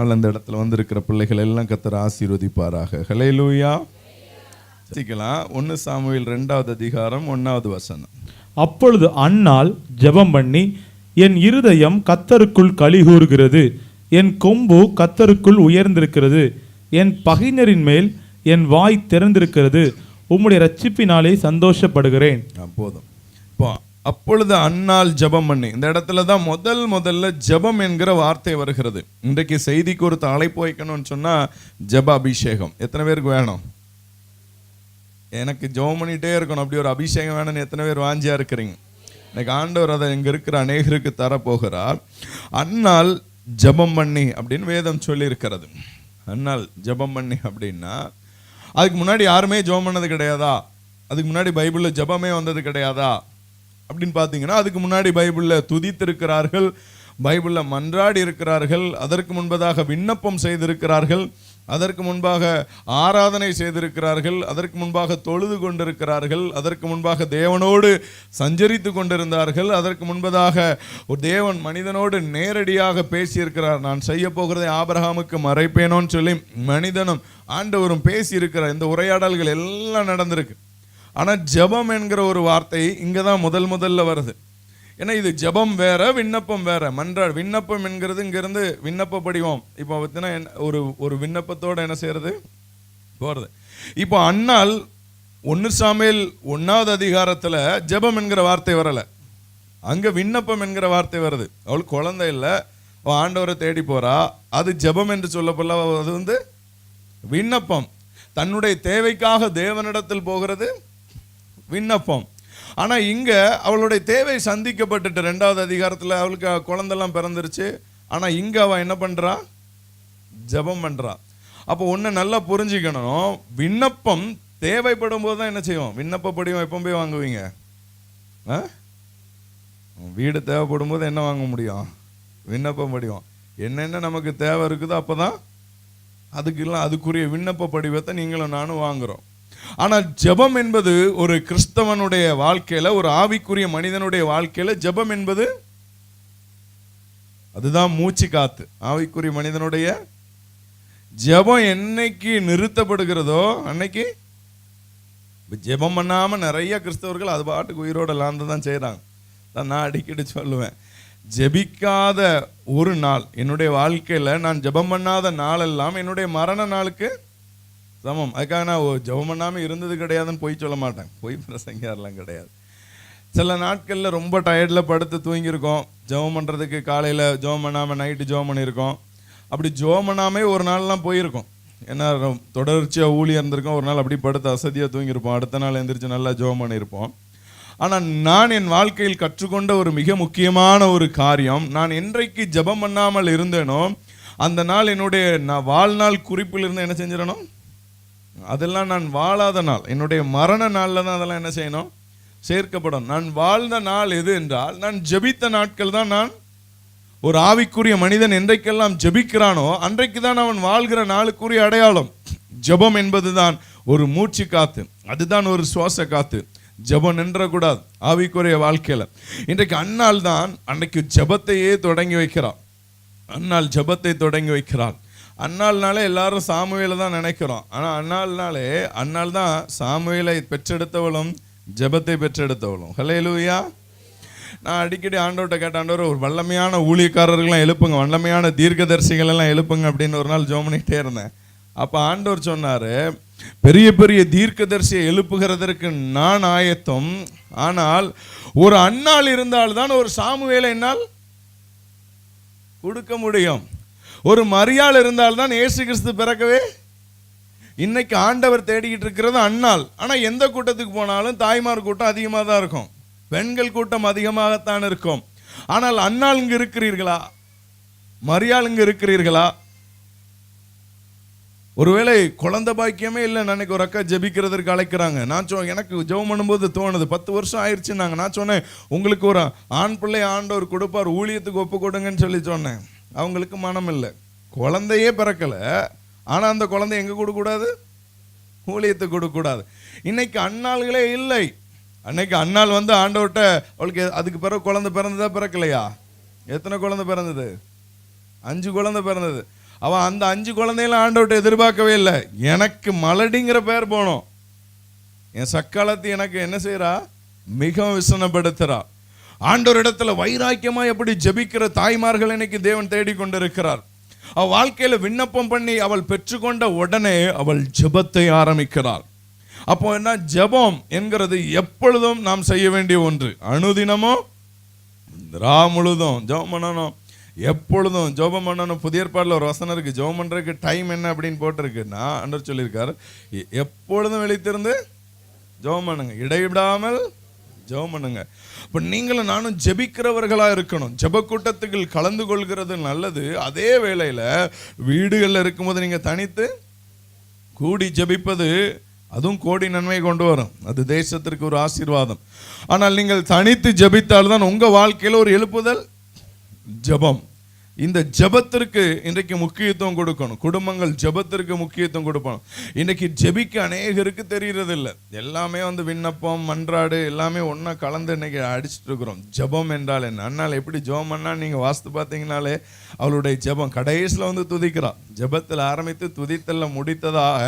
நாள் அந்த இடத்துல வந்திருக்கிற பிள்ளைகள் எல்லாம் கர்த்தர் ஆசீர்வதிப்பாராக. ஹல்லேலூயா. 1 சாமுவேல் 2வது அதிகாரம் 1வது வசனம். அப்பொழுது அன்னாள் ஜெபம் பண்ணி, என் இருதயம் கர்த்தருக்குள் களிகூறுகிறது, என் கொம்பு கர்த்தருக்குள் உயர்ந்திருக்கிறது, என் பகைஞரின் மேல் என் வாய் திறந்திருக்கிறது, உம்முடைய ரட்சிப்பினாலே சந்தோஷப்படுகிறேன். போதும். இப்போ அப்பொழுது அன்னாள் ஜெபம் பண்ணி, இந்த இடத்துல தான் முதல்ல ஜெபம் என்கிற வார்த்தை வருகிறது. இன்றைக்கு செய்திக்கு ஒரு அழைப்பு வைக்கணும்னு சொன்னா ஜெப அபிஷேகம் எத்தனை பேருக்கு வேணும்? எனக்கு ஜெபம் பண்ணிட்டே இருக்கணும், அப்படி ஒரு அபிஷேகம் வேணும்னு எத்தனை பேர் வாஞ்சியா இருக்கிறீங்க? இன்னைக்கு ஆண்டவர் அதை இங்க இருக்கிற அநேகருக்கு தரப்போகிறார். அன்னாள் ஜெபம் பண்ணி அப்படின்னு வேதம் சொல்லி இருக்கிறது. அன்னாள் ஜெபம் பண்ணி அப்படின்னா அதுக்கு முன்னாடி யாருமே ஜெபம் பண்ணது கிடையாதா? அதுக்கு முன்னாடி பைபிள்ல ஜெபமே வந்தது கிடையாதா அப்படின்னு பார்த்தீங்கன்னா, அதுக்கு முன்னாடி பைபிள்ல துதித்திருக்கிறார்கள், பைபிள்ல மன்றாடி இருக்கிறார்கள், அதற்கு முன்பதாக விண்ணப்பம் செய்திருக்கிறார்கள், அதற்கு முன்பாக ஆராதனை செய்திருக்கிறார்கள், அதற்கு முன்பாக தொழுது கொண்டிருக்கிறார்கள், அதற்கு முன்பாக தேவனோடு சஞ்சரித்து கொண்டிருந்தார்கள், அதற்கு முன்பதாக ஒரு தேவன் மனிதனோடு நேரடியாக பேசியிருக்கிறார். நான் செய்ய போகிறதை ஆபிரகாமுக்கு மறைப்பேனோன்னு சொல்லி மனிதனும் ஆண்டவரும் பேசியிருக்கிறார். இந்த உரையாடல்கள் எல்லாம் நடந்திருக்கு. ஆனால் ஜெபம் என்கிற ஒரு வார்த்தை இங்கே தான் முதல்ல வருது. ஏன்னா இது ஜெபம் வேற, விண்ணப்பம் வேற. விண்ணப்பம் என்கிறது இங்கிருந்து விண்ணப்ப படிவம். இப்போ பார்த்தீங்கன்னா ஒரு விண்ணப்பத்தோட என்ன செய்யறது போறது. இப்போ அன்னாள் 1 சாமுவேல் 1வது அதிகாரத்தில் ஜெபம் என்கிற வார்த்தை வரல, அங்க விண்ணப்பம் என்கிற வார்த்தை வருது. அவளுக்கு குழந்தை இல்லை, அவள் ஆண்டவரை தேடி போறா. அது ஜெபம் என்று சொல்லப்படல, அது விண்ணப்பம். தன்னுடைய தேவைக்காக தேவனிடத்தில் போகிறது விண்ணப்பம். ஆனா இங்க அவளுடைய தேவை சந்திக்கப்பட்டுட்டு 2வது அதிகாரத்துல அவளுக்கு குழந்தெல்லாம் பிறந்துருச்சு. ஆனா இங்க அவ என்ன பண்றா? ஜெபம் பண்றா. அப்போ ஒண்ணு நல்லா புரிஞ்சுக்கணும், விண்ணப்பம் தேவைப்படும் போது தான் என்ன செய்வோம்? விண்ணப்ப படிவம் எப்போ போய் வாங்குவீங்க? வீடு தேவைப்படும் போது என்ன வாங்க முடியும்? விண்ணப்பம் படிவம். என்னென்ன நமக்கு தேவை இருக்குதோ அப்பதான் அதுக்குரிய விண்ணப்ப படிவத்தை நீங்களும் நானும் வாங்குறோம். ஆனால் ஜெபம் என்பது ஒரு கிறிஸ்தவனுடைய வாழ்க்கையில, ஒரு ஆவிக்குரிய மனிதனுடைய வாழ்க்கையில ஜெபம் என்பது அதுதான் மூச்சு காத்து. ஆவிக்குரிய மனிதனுடைய ஜெபம் என்னைக்கு நிறுத்தப்படுகிறதோ அன்னைக்கு ஜெபம் பண்ணாம நிறைய கிறிஸ்தவர்கள் அது பாட்டுக்கு உயிரோட லாந்து தான் செய்யறாங்க. நான் அடிக்கடி சொல்லுவேன், ஜெபிக்காத ஒரு நாள் என்னுடைய வாழ்க்கையில, நான் ஜெபம் பண்ணாத நாளெல்லாம் என்னுடைய மரண நாளுக்கு சமம். அதுக்காக நான் ஜெபம் பண்ணாமல் இருந்தது கிடையாதுன்னு பொய் சொல்ல மாட்டேன், பொய் பிரசங்கெல்லாம் கிடையாது. சில நாட்களில் ரொம்ப டயர்டில் படுத்து தூங்கியிருக்கோம், ஜெபம் பண்ணுறதுக்கு காலையில் ஜெபம் பண்ணாமல் நைட்டு ஜெபம் பண்ணியிருக்கோம். அப்படி ஜெபம் பண்ணாமே ஒரு நாள்லாம் போயிருக்கோம். ஏன்னா தொடர்ச்சியாக ஊழியாக இருந்திருக்கோம். ஒரு நாள் அப்படி படுத்து அசதியாக தூங்கியிருப்போம், அடுத்த நாள் எந்திரிச்சு நல்லா ஜெபம் பண்ணியிருப்போம். ஆனால் நான் என் வாழ்க்கையில் கற்றுக்கொண்ட ஒரு மிக முக்கியமான ஒரு காரியம், நான் என்றைக்கு ஜெபம் பண்ணாமல் இருந்தேனோ அந்த நாள் என்னுடைய வாழ்நாள் குறிப்பிலிருந்து என்ன செஞ்சிடணும்? அதெல்லாம் நான் வாழாத நாள், என்னுடைய மரண நாளில் தான் அதெல்லாம் என்ன செய்யணும்? சேர்க்கப்படும். நான் வாழ்ந்த நாள் எது என்றால், நான் ஜெபித்த நாட்கள் தான். நான் ஒரு ஆவிக்குரிய மனிதன் என்றைக்கெல்லாம் ஜெபிக்கிறானோ அன்றைக்கு தான் அவன் வாழ்கிற நாளுக்குரிய அடையாளம். ஜெபம் என்பது தான் ஒரு மூச்சு காத்து, அதுதான் ஒரு சுவாச காத்து. ஜெபம் நின்றக்கூடாது ஆவிக்குரிய வாழ்க்கையில. இன்றைக்கு அன்னாள் தான் அன்றைக்கு ஜெபத்தையே தொடங்கி வைக்கிறாள். அன்னாள் ஜெபத்தை தொடங்கி வைக்கிறாள். அன்னாள்னாலே எல்லாரும் சாமுவேலை தான் நினைக்கிறோம். ஆனால் அன்னாள் தான் சாமுவேலை பெற்றெடுத்தவளும் ஜெபத்தை பெற்றெடுத்தவளும். ஹல்லேலூயா. நான் அடிக்கடி ஆண்டவர்கிட்ட கேட்ட, ஆண்டவர் ஒரு வல்லமையான ஊழியக்காரர்கள்லாம் எழுப்புங்க, வல்லமையான தீர்க்கதரிசிகள் எல்லாம் எழுப்புங்க அப்படின்னு ஒரு நாள் ஜெபம் பண்ணிகிட்டே இருந்தேன். அப்போ ஆண்டவர் சொன்னார், பெரிய பெரிய தீர்க்கதரிசியை எழுப்புகிறதற்கு நான் ஆயத்தம், ஆனால் ஒரு அன்னாள் இருந்தால்தான் ஒரு சாமுவேலை என்னால் கொடுக்க முடியும். ஒரு மரியாள் இருந்தால்தான் இயேசு கிறிஸ்து பிறக்கவே. இன்னைக்கு ஆண்டவர் தேடிக்கிட்டு இருக்கிறது அன்னாள். ஆனால் எந்த கூட்டத்துக்கு போனாலும் தாய்மார் கூட்டம் அதிகமாக தான் இருக்கும், பெண்கள் கூட்டம் அதிகமாகத்தான் இருக்கும். ஆனால் அன்னாள் இங்கு இருக்கிறீர்களா? மரியாள் இங்கு இருக்கிறீர்களா? ஒருவேளை குழந்தை பாக்கியமே இல்லை, அன்னைக்கு ஒரு அக்கா ஜெபிக்கிறதுக்கு அழைக்கிறாங்க. நான் எனக்கு ஜெபம் பண்ணும்போது தோணுது, 10 வருஷம் ஆயிடுச்சுன்னாங்க. நான் சொன்னேன், உங்களுக்கு ஒரு ஆண் பிள்ளை ஆண்டவர் கொடுப்பார், ஊழியத்துக்கு ஒப்பு கொடுங்கன்னு சொல்லி சொன்னேன். அவங்களுக்கு மனம் இல்லை, குழந்தையே பிறக்கலை. ஆனால் அந்த குழந்தை எங்கே கொடுக்கூடாது? ஊழியத்துக்கு கொடுக்கூடாது. இன்னைக்கு அன்னாள்களே இல்லை. அன்னைக்கு அன்னாள் ஆண்டவர்கிட்ட அவளுக்கு அதுக்கு பிறகு குழந்தை பிறந்ததா பிறக்கலையா? எத்தனை குழந்தை பிறந்தது? 5 குழந்தை பிறந்தது. அவன் அந்த 5 குழந்தைகளும் ஆண்டவர்கிட்ட எதிர்பார்க்கவே இல்லை. எனக்கு மலடிங்கிற பேர் போனோம், என் சக்காலத்தை எனக்கு என்ன செய்யறா, மிகவும் விசனப்படுத்துறா. ஆண்டவர் இடத்துல வைராக்கியமா எப்படி ஜெபிக்கிற தாய்மார்கள் இன்னைக்கு தேவன் தேடிக்கொண்டிருக்கிறார். அவள் வாழ்க்கையில விண்ணப்பம் பண்ணி அவள் பெற்றுக்கொண்ட உடனே அவள் ஜெபத்தை ஆரம்பிக்கிறாள். அப்போ என்ன, ஜெபம் என்கிறது எப்பொழுதும் நாம் செய்ய வேண்டிய ஒன்று. அனுதினமும் முழுதும் ஜெபம் பண்ணணும், எப்பொழுதும் ஜெபம் பண்ணணும். புதிய ஏற்பாடுல ஒரு வசனம் இருக்கு, ஜெபம் பண்றதுக்கு டைம் என்ன அப்படின்னு போட்டிருக்குன்னா ஆண்டவர் சொல்லியிருக்காரு, எப்பொழுதும் விழித்திருந்து ஜெபம் பண்ணுங்க, இடைவிடாமல் ஜெபம் பண்ணுங்க. இப்போ நீங்களும் நானும் ஜெபிக்கிறவர்களா இருக்கணும். ஜெப கூட்டத்துக்கு கலந்து கொள்கிறது நல்லது. அதே வேளையில வீடுகளில் இருக்கும்போது நீங்க தனித்து கூடி ஜெபிப்பது அதுவும் கோடி நன்மை கொண்டு வரும், அது தேசத்திற்கு ஒரு ஆசீர்வாதம். ஆனால் நீங்கள் தனித்து ஜெபித்தால்தான் உங்க வாழ்க்கையில் ஒரு எழுப்புதல். ஜெபம், இந்த ஜெபத்திற்கு இன்றைக்கு முக்கியத்துவம் கொடுக்கணும். குடும்பங்கள் ஜெபத்திற்கு முக்கியத்துவம் கொடுக்கணும். இன்றைக்கு ஜெபிக்க அநேகருக்கு தெரியறது இல்லை. எல்லாமே விண்ணப்பம், மன்றாடு எல்லாமே ஒன்றா கலந்து இன்னைக்கு அடிச்சுட்டு இருக்கிறோம். ஜெபம் என்றால் என்ன, அண்ணால் எப்படி ஜெபம் பண்ணால் நீங்கள் வாஸ்து பார்த்தீங்கனாலே அவளுடைய ஜெபம் கடைசியில் துதிக்கிறான். ஜெபத்தில் ஆரம்பித்து துதித்தல்ல முடித்ததாக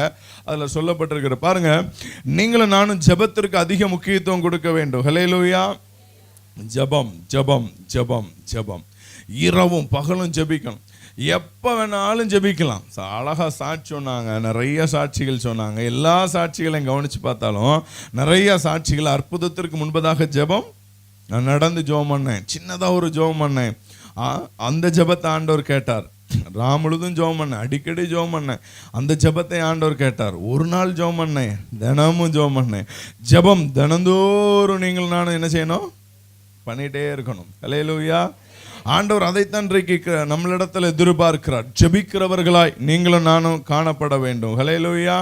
அதில் சொல்லப்பட்டிருக்கிற பாருங்க. நீங்களும் நானும் ஜெபத்திற்கு அதிக முக்கியத்துவம் கொடுக்க வேண்டும். ஹல்லேலூயா. ஜெபம் ஜெபம் ஜெபம் ஜெபம், இரவும் பகலும் ஜெபிக்கணும். எப்போ வேணாலும் ஜெபிக்கலாம். அழகா சாட்சி சொன்னாங்க, நிறைய சாட்சிகள் சொன்னாங்க. எல்லா சாட்சிகளையும் கவனித்து பார்த்தாலும் நிறைய சாட்சிகள் அற்புதத்திற்கு முன்பதாக ஜெபம். நான் நடந்து ஜெபம் பண்ணேன், சின்னதாக ஒரு ஜெபம் பண்ணேன், அந்த ஜெபத்தை ஆண்டவர் கேட்டார். முழுதும் ஜெபம் பண்ணேன், அடிக்கடி ஜெபம் பண்ணேன், அந்த ஜெபத்தை ஆண்டவர் கேட்டார். ஒரு நாள் ஜெபம் பண்ணேன், தினமும் ஜெபம் பண்ணேன். ஜெபம் தினந்தோறும் நீங்கள் நானும் என்ன செய்யணும், பண்ணிகிட்டே இருக்கணும். ஹல்லேலூயா. ஆண்டவர் அதைத்தான் இன்றைக்கு நம்மளிடத்தில் எதிர்பார்க்கிறார். ஜெபிக்கிறவர்களாய் நீங்களும் நானும் காணப்பட வேண்டும். ஹல்லேலூயா.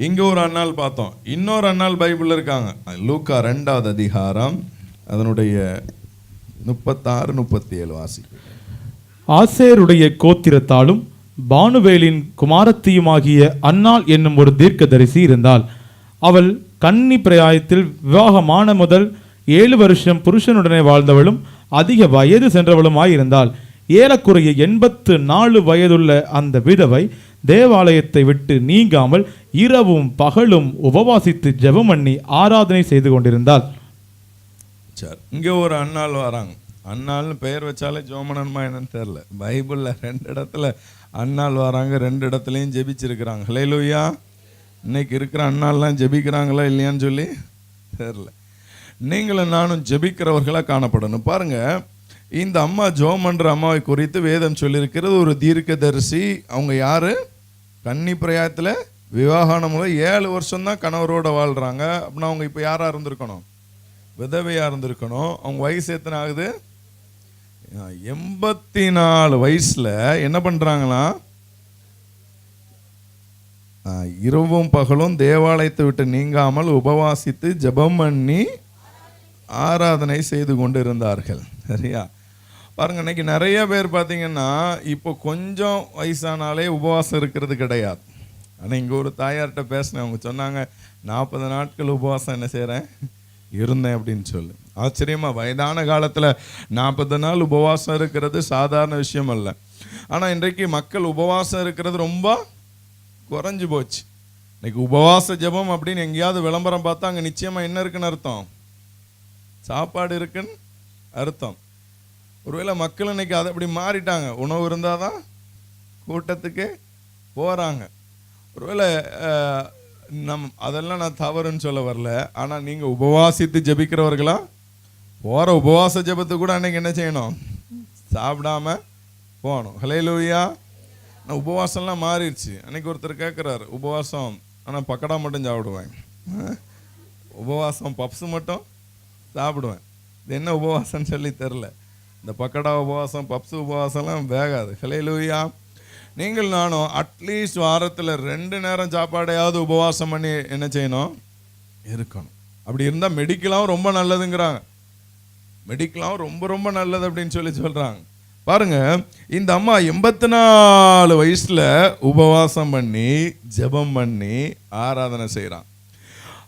இங்கே ஒரு அண்ணால் பார்த்தோம், இன்னொரு அண்ணால் பைபிளில் இருக்காங்க. லூக்கா 2வது அதிகாரம் அதனுடைய 36-37 வாசிக்கு. ஆசேருடைய கோத்திரத்தாலும் பானுவேலின் குமாரத்தியுமாகிய அன்னாள் என்னும் ஒரு தீர்க்கதரிசி இருந்தாள். அவள் கன்னி பிராயத்தில் விவாகமான முதல் 7 வருஷம் புருஷனுடனே வாழ்ந்தவளும் அதிக வயது சென்றவளுமாயிருந்தாள். ஏறக்குறைய 84 வயதுள்ள அந்த விதவை தேவாலயத்தை விட்டு நீங்காமல் இரவும் பகலும் உபவாசித்து ஜெபம் பண்ணி ஆராதனை செய்து கொண்டிருந்தாள். சரி, இங்கே ஒரு அண்ணாள் வராங்க. அண்ணாள்னு பெயர் வச்சாலே ஜோமனன்மா என்னன்னு தெரியல. பைபிளில் 2 இடத்துல அண்ணாள் வராங்க, 2 இடத்துலையும் ஜெபிச்சிருக்கிறாங்க. ஹல்லேலூயா. இன்னைக்கு இருக்கிற அண்ணாள்லாம் ஜெபிக்கிறாங்களா இல்லையான்னு சொல்லி தெரியல. நீங்களும் நானும் ஜெபிக்கிறவர்களாக காணப்படணும். பாருங்க, இந்த அம்மா ஜெபம் பண்ற அம்மாவை குறித்து வேதம் சொல்லியிருக்கிறது. ஒரு தீர்க்கதரிசி. அவங்க யாரு, கன்னி பிராயத்தில் விவாகானம் முதல் 7 வருஷம் தான் கணவரோட வாழ்றாங்க. அப்படின்னா அவங்க இப்போ யாரா இருந்திருக்கணும், விதவையா இருந்திருக்கணும். அவங்க வயசு எத்தனை ஆகுது, 84 வயசுல என்ன பண்றாங்களாம், இரவும் பகலும் தேவாலயத்தை விட்டு நீங்காமல் உபவாசித்து ஜெபம் பண்ணி ஆராதனை செய்து கொண்டு இருந்தார்கள். சரியா. பாருங்க, இன்னைக்கு நிறைய பேர் பார்த்தீங்கன்னா இப்போ கொஞ்சம் வயசானாலே உபவாசம் இருக்கிறது கிடையாது. ஆனால் இங்கே ஒரு தாயார்கிட்ட பேசினேன், அவங்க சொன்னாங்க 40 நாட்கள் உபவாசம் என்ன செய்கிறேன் இருந்தேன் அப்படின்னு சொல்லி. ஆச்சரியமா, வயதான காலத்தில் 40 நாள் உபவாசம் இருக்கிறது சாதாரண விஷயம் அல்ல. ஆனால் இன்றைக்கு மக்கள் உபவாசம் இருக்கிறது ரொம்ப குறைஞ்சி போச்சு. இன்னைக்கு உபவாச ஜெபம் அப்படின்னு எங்கேயாவது விளம்பரம் பார்த்தா அங்கே நிச்சயமாக என்ன இருக்குன்னு அர்த்தம், சாப்பாடு இருக்குன்னு அர்த்தம். ஒருவேளை மக்கள் இன்னைக்கு அதை அப்படி மாறிட்டாங்க. உணவு இருந்தால் தான் கூட்டத்துக்கு போகிறாங்க. ஒருவேளை அதெல்லாம் நான் தவறுன்னு சொல்ல வரல. ஆனால் நீங்கள் உபவாசித்து ஜெபிக்கிறவர்களா, போகிற உபவாச ஜெபத்துக்கு கூட அன்னைக்கு என்ன செய்யணும், சாப்பிடாம போகணும். ஹல்லேலூயா. நான் உபவாசம்லாம் மாறிடுச்சு. அன்னைக்கு ஒருத்தர் கேட்குறாரு, உபவாசம் ஆனால் பக்கடா மட்டும் சாப்பிடுவேன், உபவாசம் பப்ஸு மட்டும் சாப்பிடுவேன். இது என்ன உபவாசம்னு சொல்லி தெரில. இந்த பக்கடா உபவாசம், பப்ஸு உபவாசம்லாம் வேகாது. ஹல்லேலூயா. நீங்கள் நானும் அட்லீஸ்ட் வாரத்தில் 2 நேரம் சாப்பாடையாவது உபவாசம் பண்ணி என்ன செய்யணும், இருக்கணும். அப்படி இருந்தால் மெடிக்கலாகவும் ரொம்ப நல்லதுங்கிறாங்க. மெடிக்கலாகவும் ரொம்ப ரொம்ப நல்லது அப்படின்னு சொல்லி சொல்கிறாங்க. பாருங்க, இந்த அம்மா 84 வயசுல உபவாசம் பண்ணி ஜெபம் பண்ணி ஆராதனை செய்கிறான்.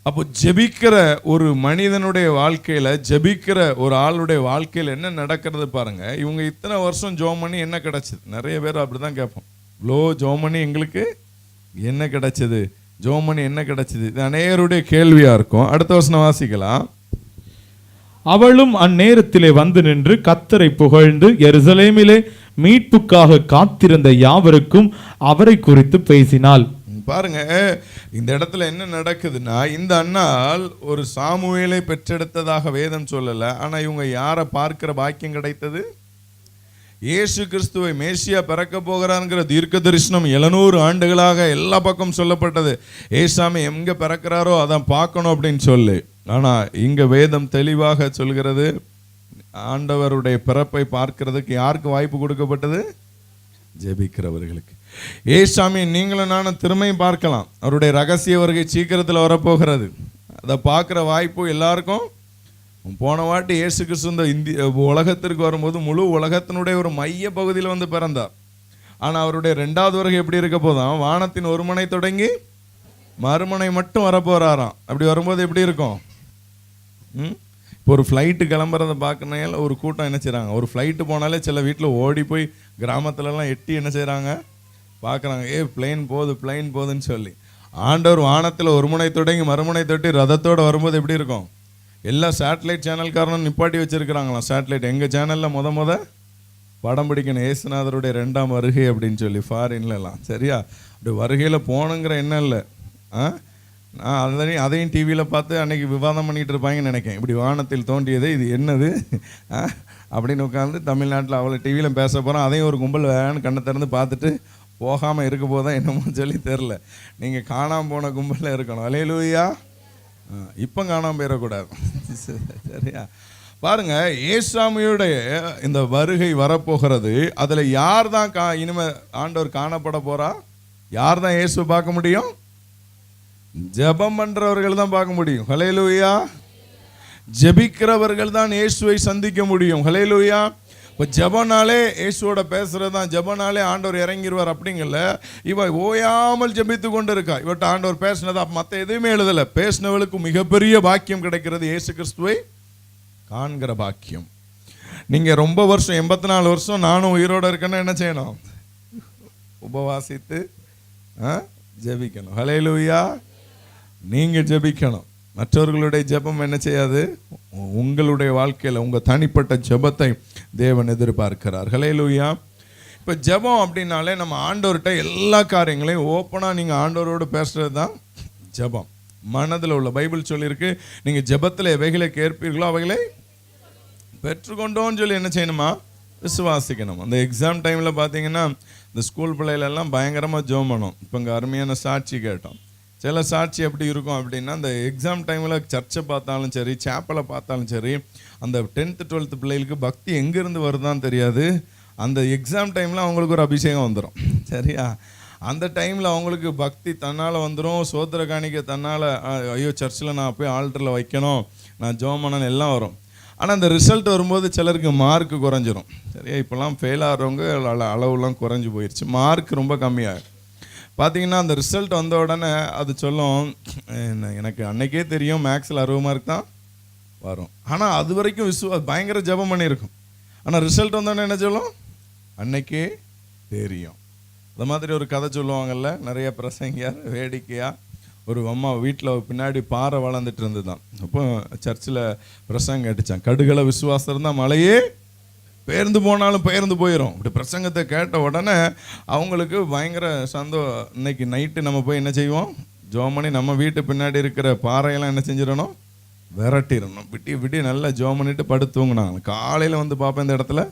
அப்போ ஜெபிக்கிற ஒரு மனிதனுடைய வாழ்க்கையில, ஜெபிக்கிற ஒரு ஆளுடைய வாழ்க்கையில் என்ன நடக்கிறது பாருங்க. இவங்க இத்தனை வருஷம் ஜெபம் பண்ணி என்ன கிடைச்சது, நிறைய பேர் அப்படிதான் கேட்போம். இவ்வளோ ஜெபம் பண்ணி எங்களுக்கு என்ன கிடைச்சது, ஜெபம் பண்ணி என்ன கிடைச்சது? இது அநேகருடைய கேள்வியா இருக்கும். அடுத்த வசனம் வாசிக்கலாம். அவளும் அந்நேரத்திலே வந்து நின்று கர்த்தரை புகழ்ந்து எருசலேமிலே மீட்புக்காக காத்திருந்த யாவருக்கும் அவரை குறித்து பேசினாள். பாருங்க, இந்த இடத்துல என்ன நடக்குதுன்னா, இந்த அன்னாள் ஒரு சாமுவேலை பெற்றெடுத்ததாக வேதம் சொல்லல. ஆனா இவங்க யாரை பார்க்கிற பாக்கியம் கிடைத்தது? இயேசு கிறிஸ்துவை மேசியா பிறக்க போகிறாருங்கிற தீர்க்க தரிசனம் 700 ஆண்டுகளாக எல்லா பக்கம் சொல்லப்பட்டது. ஏசாமி எங்க பிறக்கிறாரோ அதான் பார்க்கணும் அப்படின்னு சொல்லு. ஆனா இங்க வேதம் தெளிவாக சொல்கிறது, ஆண்டவருடைய பிறப்பை பார்க்கிறதுக்கு யாருக்கு வாய்ப்பு கொடுக்கப்பட்டது? ஜெபிக்கிறவர்களுக்கு. ஏசாமி நீங்களும் நானும் திரும்பியும் பார்க்கலாம். அவருடைய ரகசிய வருகை சீக்கிரத்தில் வரப்போகிறது. அதை பார்க்குற வாய்ப்பு எல்லாருக்கும். போன வாட்டி இயேசு கிறிஸ்து இந்த உலகத்திற்கு வரும்போது முழு உலகத்தினுடைய ஒரு மைய பகுதியில் வந்து பிறந்தார். ஆனால் அவருடைய 2வது வருகை எப்படி இருக்க போதாம்? வானத்தின் ஒரு முனை தொடங்கி மறுமுனை மட்டும் வரப்போறாராம். அப்படி வரும்போது எப்படி இருக்கும்? இப்போ ஒரு ஃப்ளைட்டு கிளம்புறதை பார்க்கறனால ஒரு கூட்டம் என்ன செய்கிறாங்க, ஒரு ஃப்ளைட்டு போனாலே சில வீட்டில் ஓடி போய் கிராமத்துலலாம் எட்டி என்ன செய்கிறாங்க, பார்க்குறாங்க. பிளெயின் போகுதுன்னு சொல்லி. ஆண்டவர் வானத்தில் ஒரு முனை தொடங்கி மறுமுனை தொட்டி ரதத்தோடு வரும்போது எப்படி இருக்கும்? எல்லா சேட்டலைட் சேனல்காரனும் நிப்பாட்டி வச்சுருக்கிறாங்களாம். சேட்டலைட் எங்கள் சேனலில் முத படம் பிடிக்கணும் ஏசுநாதருடைய 2ஆம் வருகை அப்படின்னு சொல்லி ஃபாரின்லாம். சரியா? அப்படி வருகையில் போகணுங்கிற எண்ணம் இல்லை. அதையும் டிவியில் பார்த்து அன்னைக்கு விவாதம் பண்ணிகிட்டு இருப்பாங்கன்னு நினைக்கிறேன். இப்படி வானத்தில் தோன்றியது இது என்னது அப்படின்னு உட்காந்து தமிழ்நாட்டில் அவ்வளோ டிவியில் பேச போகிறோம். அதையும் ஒரு கும்பல் வேணும்னு கண்ணை திறந்து பார்த்துட்டு போகாமல் இருக்க போதான் என்னமோ சொல்லி தெரில. நீங்கள் காணாமல் போன கும்பலில் இருக்கணும். அல்லேலூயா. இப்போ காணாமல் போயிடக்கூடாது. சரியா? பாருங்க, ஏசாமியுடைய இந்த வருகை வரப்போகிறது. அதில் யார் தான் இனிமேல் ஆண்டவர் காணப்பட போறா? யார் தான் இயேசுவை பார்க்க முடியும்? ஜெபம் பண்றவர்கள் தான் பார்க்க முடியும். ஹல்லேலூயா. ஜெபிக்கிறவர்கள் தான் இயேசுவை சந்திக்க முடியும். ஹல்லேலூயா. இப்போ ஜெபனாலே இயேசுவோட பேசுறது தான், ஜெபனாலே ஆண்டவர் இறங்கிடுவார் அப்படிங்கல. இவ ஓயாமல் ஜெபித்து கொண்டு இருக்கா. இவட்ட ஆண்டவர் பேசினதா மற்ற எதுவுமே எழுதலை. பேசினவளுக்கு மிகப்பெரிய பாக்கியம் கிடைக்கிறது, இயேசு கிறிஸ்துவை காண்கிற பாக்கியம். நீங்கள் ரொம்ப வருஷம் 84 வருஷம் நானும் உயிரோடு இருக்கேன்னா என்ன செய்யணும்? உபவாசித்து ஜெபிக்கணும். ஹல்லேலூயா. நீங்கள் ஜெபிக்கணும். மற்றவர்களுடைய ஜெபம் என்ன செய்யாது? உங்களுடைய வாழ்க்கையில் உங்கள் தனிப்பட்ட ஜெபத்தை தேவன் எதிர்பார்க்கிறார். ஹல்லேலூயா. இப்போ ஜெபம் அப்படின்னாலே நம்ம ஆண்டவர்கிட்ட எல்லா காரியங்களையும் ஓப்பனாக நீங்கள் ஆண்டவரோடு பேசுகிறது தான் ஜெபம். மனதில் உள்ள பைபிள் சொல்லியிருக்கு, நீங்கள் ஜெபத்தில் எவைகளை கேட்பீர்களோ அவைகளை பெற்றுக்கொண்டோன்னு சொல்லி என்ன செய்யணுமா? விசுவாசிக்கணும். அந்த எக்ஸாம் டைமில் பார்த்தீங்கன்னா இந்த ஸ்கூல் பிள்ளைகளெல்லாம் பயங்கரமாக ஜெபம் பண்ணோம். இப்போ இங்கே அருமையான சாட்சி கேட்டோம். சில சாட்சி எப்படி இருக்கும் அப்படின்னா, அந்த எக்ஸாம் டைமில் சர்ச்சை பார்த்தாலும் சரி, சேப்பலை பார்த்தாலும் சரி, அந்த 10th 12th பிள்ளைகளுக்கு பக்தி எங்கேருந்து வருதான்னு தெரியாது. அந்த எக்ஸாம் டைமில் அவங்களுக்கு ஒரு அபிஷேகம் வந்துடும். சரியா? அந்த டைமில் அவங்களுக்கு பக்தி தன்னால் வந்துடும். சோத்திர காணிக்க தன்னால், ஐயோ சர்ச்சில் நான் போய் ஆல்டரில் வைக்கணும், நான் ஜெபம் பண்ணணும் எல்லாம் வரும். ஆனால் அந்த ரிசல்ட் வரும்போது சிலருக்கு மார்க்கு குறைஞ்சிரும். சரியா? இப்போல்லாம் ஃபெயில் ஆகிறவங்க அளவுலாம் குறைஞ்சி போயிடுச்சு. மார்க் ரொம்ப கம்மியாகும். பார்த்தீங்கன்னா அந்த ரிசல்ட் வந்த உடனே அது சொல்லும், எனக்கு அன்னைக்கே தெரியும் மேக்ஸில் 60 மார்க் தான் வரும். ஆனால் அது வரைக்கும் பயங்கர ஜெபம் பண்ணியிருக்கும். ஆனால் ரிசல்ட் வந்தோடனே என்ன சொல்லும்? அன்னைக்கே தெரியும். அந்த மாதிரி ஒரு கதை சொல்லுவாங்கல்ல நிறைய பிரசங்கியார். வேடிக்கையாக ஒரு அம்மா வீட்டில் பின்னாடி பாறை வளர்ந்துட்டு இருந்து தான். அப்போ சர்ச்சில் பிரசங்கம் கேட்டுச்சான், கடுகள விசுவாசம் இருந்தால் மழையே பெயர்ந்து போனாலும் பெயர்ந்து போயிடும். இப்படி பிரசங்கத்தை கேட்ட உடனே அவங்களுக்கு பயங்கர இன்னைக்கு நைட்டு நம்ம போய் என்ன செய்வோம்? ஜெபம் பண்ணி நம்ம வீட்டு பின்னாடி இருக்கிற பாறையெல்லாம் என்ன செஞ்சிடணும்? விரட்டிடணும். விட்டி நல்லா ஜெபம் பண்ணிட்டு படுத்துவங்கனாங்க. காலையில் வந்து பார்ப்பேன் இந்த இடத்துல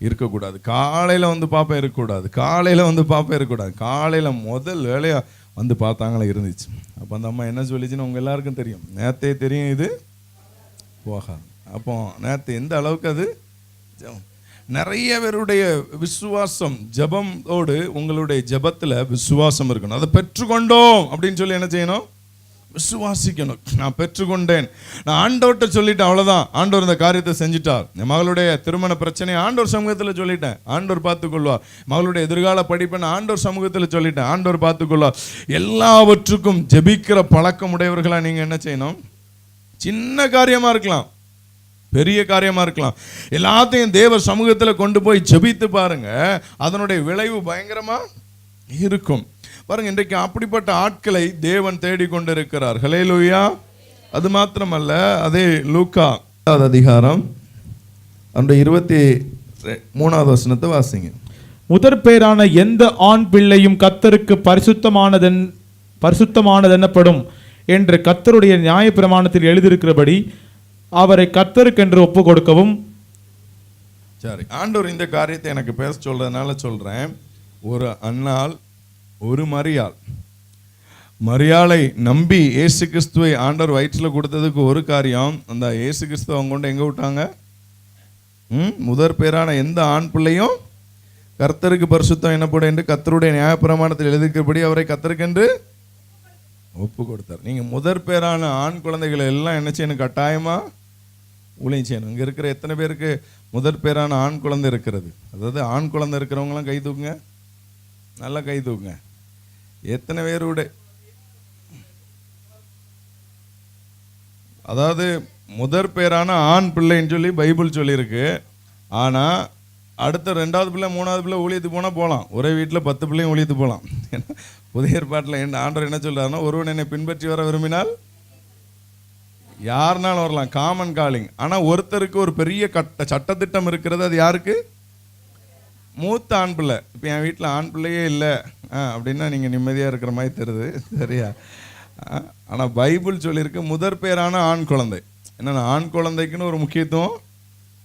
இருக்கக்கூடாது, காலையில் வந்து பார்ப்பேன் இருக்கக்கூடாது, காலையில் வந்து பார்ப்பேன் இருக்கக்கூடாது. காலையில் முதல் வேலையாக வந்து பார்த்தாங்களே இருந்துச்சு. அப்போ அந்த அம்மா என்ன சொல்லிச்சுன்னு உங்கள் எல்லாருக்கும் தெரியும். நேற்றே தெரியும் இது போகாது. அப்போ நேற்று எந்த அளவுக்கு அது நிறைய பேருடைய விசுவாசம் ஜெபத்தோடு உங்களுடைய ஜெபத்தில் விசுவாசம் இருக்கணும். அதை பெற்றுக்கொண்டோம் அப்படின்னு சொல்லி என்ன செய்யணும்? விசுவாசிக்கணும். நான் பெற்றுக்கொண்டேன், நான் ஆண்டவர்கிட்ட சொல்லிட்டேன், அவ்வளோதான். ஆண்டவர் இந்த காரியத்தை செஞ்சுட்டார். என் மகளுடைய திருமண பிரச்சனையை ஆண்டவர் சமூகத்தில் சொல்லிட்டேன், ஆண்டவர் பார்த்துக்கொள்வார். மகளுடைய எதிர்கால படிப்பை நான் ஆண்டவர் சமூகத்தில் சொல்லிட்டேன், ஆண்டவர் பார்த்துக்கொள்வார். எல்லாவற்றுக்கும் ஜெபிக்கிற பழக்கம் உடையவர்களாக நீங்கள் என்ன செய்யணும்? சின்ன காரியமாக இருக்கலாம், பெரிய காரியமாக இருக்கலாம், எல்லாத்தையும் தேவ சமூகத்தில் கொண்டு போய் ஜெபித்து பாருங்க. அதனுடைய விளைவு பயங்கரமாக இருக்கும். பாருங்க, இன்றைக்கு அப்படிப்பட்ட ஆட்களை தேவன் தேடிக்கொண்டிருக்கிறார். ஹல்லேலூயா. அது மாத்திரமல்ல, அதே லூக்கா அதிகாரம் அந்த 23வது வசனத்தை வாசிங்க. முதற் பேரான எந்த ஆண் பிள்ளையும் கர்த்தருக்கு பரிசுத்தமானதென்னப்படும் என்று கர்த்தருடைய நியாயப்பிரமாணத்தில் எழுதியிருக்கிறபடி அவரை கர்த்தருக்கென்று ஒப்பு கொடுக்கவும். சரி, ஆண்டவர் இந்த காரியத்தை எனக்கு பேச சொல்றதுனால சொல்றேன். ஒரு அன்னாள், ஒரு மரியாளை நம்பி இயேசு கிறிஸ்துவை ஆண்டவர் வயிற்றில் கொடுத்ததுக்கு ஒரு காரியம், அந்த இயேசு கிறிஸ்துவ அவங்க கொண்டு எங்கே விட்டாங்க? முதற் பேரான எந்த ஆண் பிள்ளையும் கர்த்தருக்கு பரிசுத்தம் என்னப்படும் என்று கர்த்தருடைய நியாயப்பிரமாணத்தில் எழுதிக்கிறபடி அவரை கர்த்தருக்கென்று ஒப்பு கொடுத்தார். நீங்கள் முதற் பேரான ஆண் குழந்தைகளை எல்லாம் என்ன செய்யணும்? கட்டாயமாக ஊழியம் செய்யணும். இங்கே இருக்கிற எத்தனை பேருக்கு முதற் பேரான ஆண் குழந்தை இருக்கிறது? அதாவது ஆண் குழந்தை இருக்கிறவங்களாம் கை தூக்குங்க, நல்லா கை தூக்குங்க. எத்தனை பேருடைய, அதாவது முதற் பேரான ஆண் பிள்ளைன்னு சொல்லி பைபிள் சொல்லியிருக்கு. ஆனால் அடுத்த 2வது பிள்ளை 3வது பிள்ளை ஊழியத்துக்கு போனால் போகலாம். ஒரே வீட்டில் 10 பிள்ளையும் ஊழியத்துக்கு போகலாம். ஏன்னா புதிய ஏற்பாட்டில் ஆண்டவர் என்ன சொல்கிறாருன்னா, ஒருவன் என்னை பின்பற்றி வர விரும்பினால் யாருனாலும் வரலாம், காமன் காலிங். ஆனால் ஒருத்தருக்கு ஒரு பெரிய சட்டத்திட்டம் இருக்கிறது. அது யாருக்கு? மூத்த ஆண் பிள்ளை. இப்போ என் வீட்டில் ஆண் பிள்ளையே இல்லை அப்படின்னா நீங்கள் நிம்மதியாக இருக்கிற மாதிரி தெரியுது, சரியா? ஆனால் பைபிள் சொல்லியிருக்கு முதற் பேரான ஆண் குழந்தை. என்னென்னா ஆண் குழந்தைக்குன்னு ஒரு முக்கியத்துவம்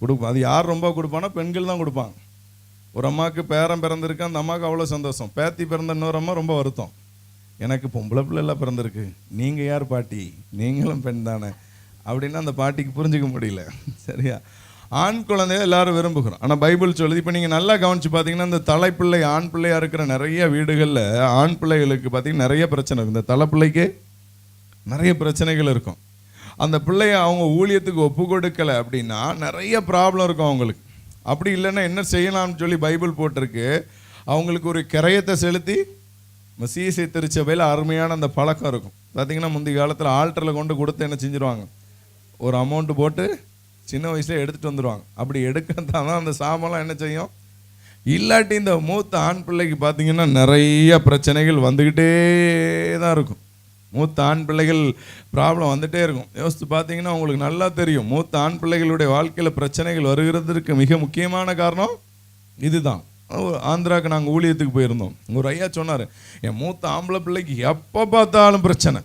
கொடுப்போம். அது யார் ரொம்ப கொடுப்பான்னா பெண்கள் தான் கொடுப்பாங்க. ஒரு அம்மாவுக்கு பேரன் பிறந்திருக்கு, அந்த அம்மாவுக்கு அவ்வளோ சந்தோஷம். பேத்தி பிறந்த இன்னொரு அம்மா ரொம்ப வருத்தம், எனக்கு பொம்பளை பிள்ளை எல்லாம் பிறந்திருக்கு, நீங்கள் யார் பாட்டி, நீங்களும் பெண் தானே அப்படின்னா அந்த பாட்டிக்கு புரிஞ்சிக்க முடியல, சரியா? ஆண் குழந்தைய எல்லாரும் விரும்புகிறோம். ஆனால் பைபிள் சொல்லுது, இப்போ நீங்கள் நல்லா கவனித்து பார்த்தீங்கன்னா இந்த தலைப்பிள்ளை ஆண் பிள்ளையாக இருக்கிற நிறைய வீடுகளில் ஆண் பிள்ளைகளுக்கு பார்த்தீங்கன்னா நிறைய பிரச்சனை இருக்கும். இந்த தலைப்பிள்ளைக்கு நிறைய பிரச்சனைகள் இருக்கும். அந்த பிள்ளைய அவங்க ஊழியத்துக்கு ஒப்பு கொடுக்கலை அப்படின்னா நிறைய ப்ராப்ளம் இருக்கும் அவங்களுக்கு. அப்படி இல்லைன்னா என்ன செய்யலாம்னு சொல்லி பைபிள் போட்டிருக்கு. அவங்களுக்கு ஒரு கிரயத்தை செலுத்தி சிஎஸ்ஐ திருச்சபையில் அருமையான அந்த பழக்கம் இருக்கும். பார்த்திங்கன்னா முந்தைய காலத்தில் ஆல்டரில் கொண்டு கொடுத்து என்ன செஞ்சுருவாங்க, ஒரு அமௌண்ட்டு போட்டு சின்ன வயசில் எடுத்துகிட்டு வந்துடுவாங்க. அப்படி எடுக்கத்தான் அந்த சாமெல்லாம் என்ன செய்யும். இல்லாட்டி இந்த மூத்த ஆண் பிள்ளைக்கு பார்த்திங்கன்னா நிறைய பிரச்சனைகள் வந்துக்கிட்டே தான் இருக்கும். மூத்த ஆண் பிள்ளைகள் ப்ராப்ளம் வந்துகிட்டே இருக்கும். யோசித்து பார்த்தீங்கன்னா உங்களுக்கு நல்லா தெரியும், மூத்த ஆண் பிள்ளைகளுடைய வாழ்க்கையில் பிரச்சனைகள் வருகிறதுக்கு மிக முக்கியமான காரணம் இதுதான். ஆந்திராவுக்கு நாங்கள் ஊழியத்துக்கு போயிருந்தோம். ஒரு ஐயா சொன்னார், என் மூத்த ஆம்பளை பிள்ளைக்கு எப்போ பார்த்தாலும் பிரச்சனை.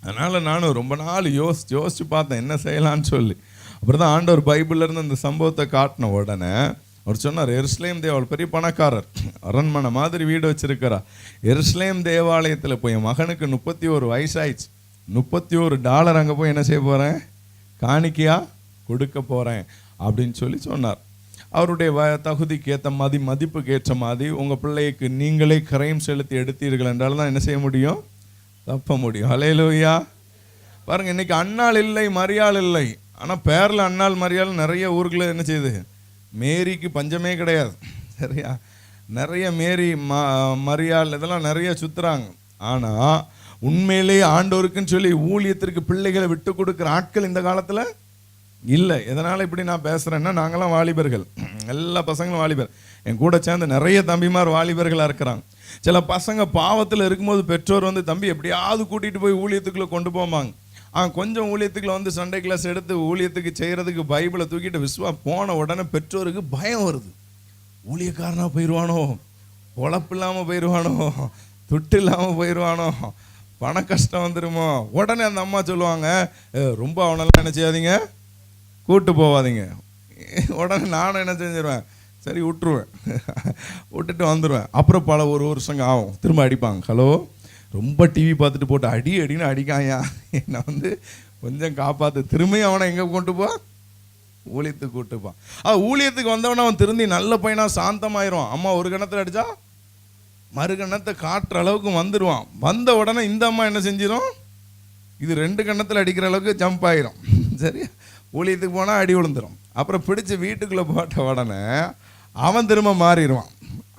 அதனால் நானும் ரொம்ப நாள் யோசித்து பார்த்தேன் என்ன செய்யலான்னு சொல்லி. அப்புறம் தான் ஆண்டவர் பைபிள்லேருந்து அந்த சம்பவத்தை காட்டின உடனே அவர் சொன்னார், எருசலேம் தேவாலயம், பெரிய பணக்காரர், அரண்மனை மாதிரி வீடு வச்சிருக்கிறார். எருசலேம் தேவாலயத்தில் போய் என் மகனுக்கு 31 வயசாயிடுச்சு, $31 அங்கே போய் என்ன செய்ய போகிறேன், காணிக்கையாக கொடுக்க போகிறேன் அப்படின்னு சொல்லி சொன்னார். அவருடைய தகுதிக்கு ஏற்ற மாதிரி, மதிப்புக்கு ஏற்ற மாதிரி உங்கள் பிள்ளைக்கு நீங்களே கரையும் செலுத்தி எடுத்தீர்கள் என்றால் தான் என்ன செய்ய முடியும், தப்ப முடியும். ஹல்லேலூயா. பாருங்கள், இன்றைக்கி அன்னாள் இல்லை, மரியாள் இல்லை. ஆனால் பேரில் அன்னாள் மரியாள் நிறைய ஊர்களில் என்ன செய்யுது, மேரிக்கு பஞ்சமே கிடையாது, சரியா? நிறைய மேரி மரியாள் இதெல்லாம் நிறைய சுற்றுறாங்க. ஆனால் உண்மையிலேயே ஆண்டவருக்குன்னு சொல்லி ஊழியத்திற்கு பிள்ளைகளை விட்டு கொடுக்குற ஆட்கள் இந்த காலத்தில் இல்லை. எதனால் இப்படி நான் பேசுகிறேன்னா, நாங்களாம் வாலிபர்கள், எல்லா பசங்களும் வாலிபர், என் கூட சேர்ந்து நிறைய தம்பிமார் வாலிபர்களாக இருக்கிறாங்க. சில பசங்க பாவத்தில் இருக்கும்போது பெற்றோர் வந்து தம்பி எப்படியாவது கூட்டிகிட்டு போய் ஊழியத்துக்குள்ளே கொண்டு போவாங்க. கொஞ்சம் ஊழியத்துக்குள்ள வந்து சண்டே கிளாஸ் எடுத்து ஊழியத்துக்கு செய்கிறதுக்கு பைபிளை தூக்கிட்டு போன உடனே பெற்றோருக்கு பயம் வருது. ஊழியக்காரனாக போயிடுவானோ, பொழப்பு இல்லாமல் போயிடுவானோ, துட்டு இல்லாமல் போயிடுவானோ, பண கஷ்டம் வந்துடுமோ. உடனே அந்த அம்மா சொல்லுவாங்க, ரொம்ப அவனெல்லாம் என்ன செய்யாதீங்க, கூட்டு போவாதீங்க. உடனே நானும் என்ன செஞ்சிருவேன், சரி விட்டுருவேன், விட்டுட்டு வந்துடுவேன். அப்புறம் ஒரு வருஷங்க ஆகும், திரும்ப அடிப்பாங்க. ஹலோ, ரொம்ப டிவி பார்த்துட்டு போட்டு அடின்னு அடிக்காயா, என்னை வந்து கொஞ்சம் காப்பாற்று. திரும்பியும் அவனை எங்கே கொண்டு போ, ஊழியத்துக்கு கூட்டுப்பான். ஊழியத்துக்கு வந்தவன அவன் திருந்தி நல்ல பையனாக சாந்தமாயிடுவான். அம்மா ஒரு கணத்தில் அடித்தா மறு கணத்தை காட்டுற அளவுக்கு வந்துடுவான். வந்த உடனே இந்த அம்மா என்ன செஞ்சிடும், இது 2 கணத்தில் அடிக்கிற அளவுக்கு ஜம்ப் ஆகிரும், சரி? ஊழியத்துக்கு போனால் அடி விழுந்துடும். அப்புறம் பிடிச்சி வீட்டுக்குள்ளே போட்ட உடனே அவன் திரும்ப மாறிடுவான்.